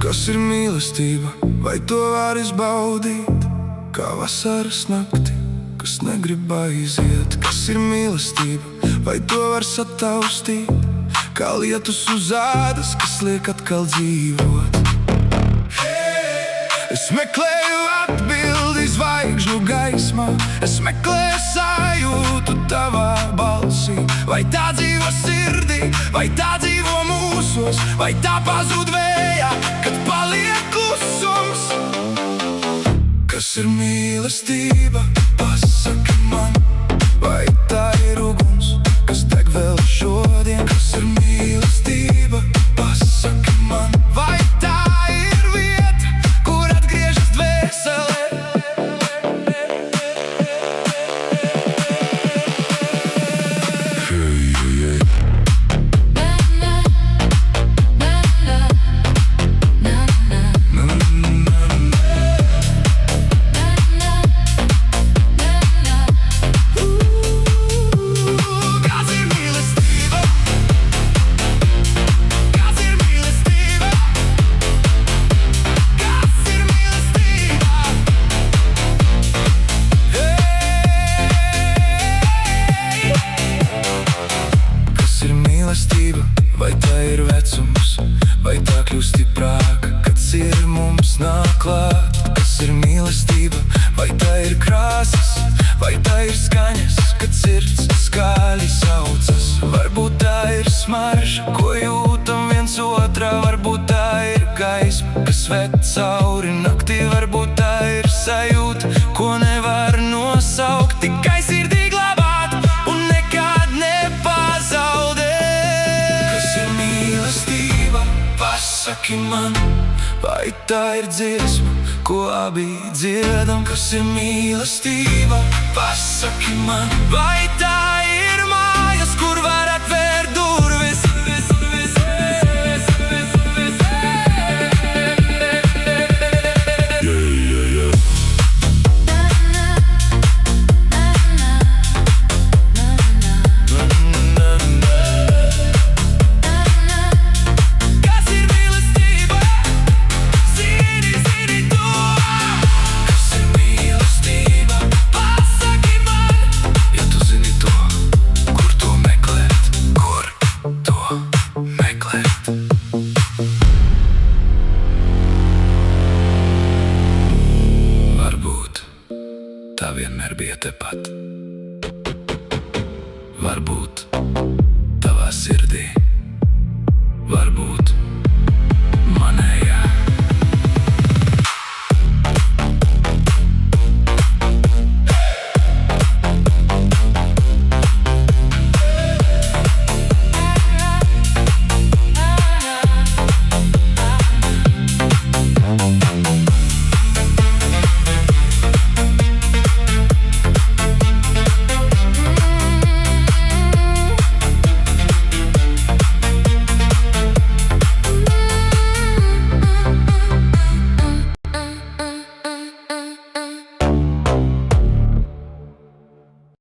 Kas ir mīlestība, vai to var izbaudīt? Kā vasaras nakti, kas negrib aiziet. Kas ir mīlestība, vai to var sataustīt? Kā lietus uz ādas, kas liek atkal dzīvot. Es meklēju atbildi zvaigžņu gaismā, es meklēju sajūtu tavā balsī. Vai tā dzīvo sirdī, vai tā dzīvo mūsos, vai tā pazūd vējā, kad paliek klusums. Kas ir mīlestība, pasaki man, vai tā ir uguns, kas deg vēl šodien? Kas ir mīlestība, pasaki man, vai tā ir vieta, kur atgriežas dvēsele? Vai tā ir vecums, vai tā kļūst stiprāka, kad sirds mums nāk klāt? Kas ir mīlestība, vai tā ir krāsas, vai tā ir skaņas, kad sirds skaļi saucas? Varbūt tā ir smarža, ko jūtam viens otrā, varbūt tā ir gaisma, kas ved cauri naktī, varbūt tā ir sajūta, ko nevar nosaukt, tikai sirdī glabāt un nekad nepazaudēt. Pasaki man, vai tā ir dziesma, ko abi dziedam? Kas ir mīlestība? Pasaki man, vai tā ir mājas, kur var atvērt durvis? Tā vienmēr bija tepat. Varbūt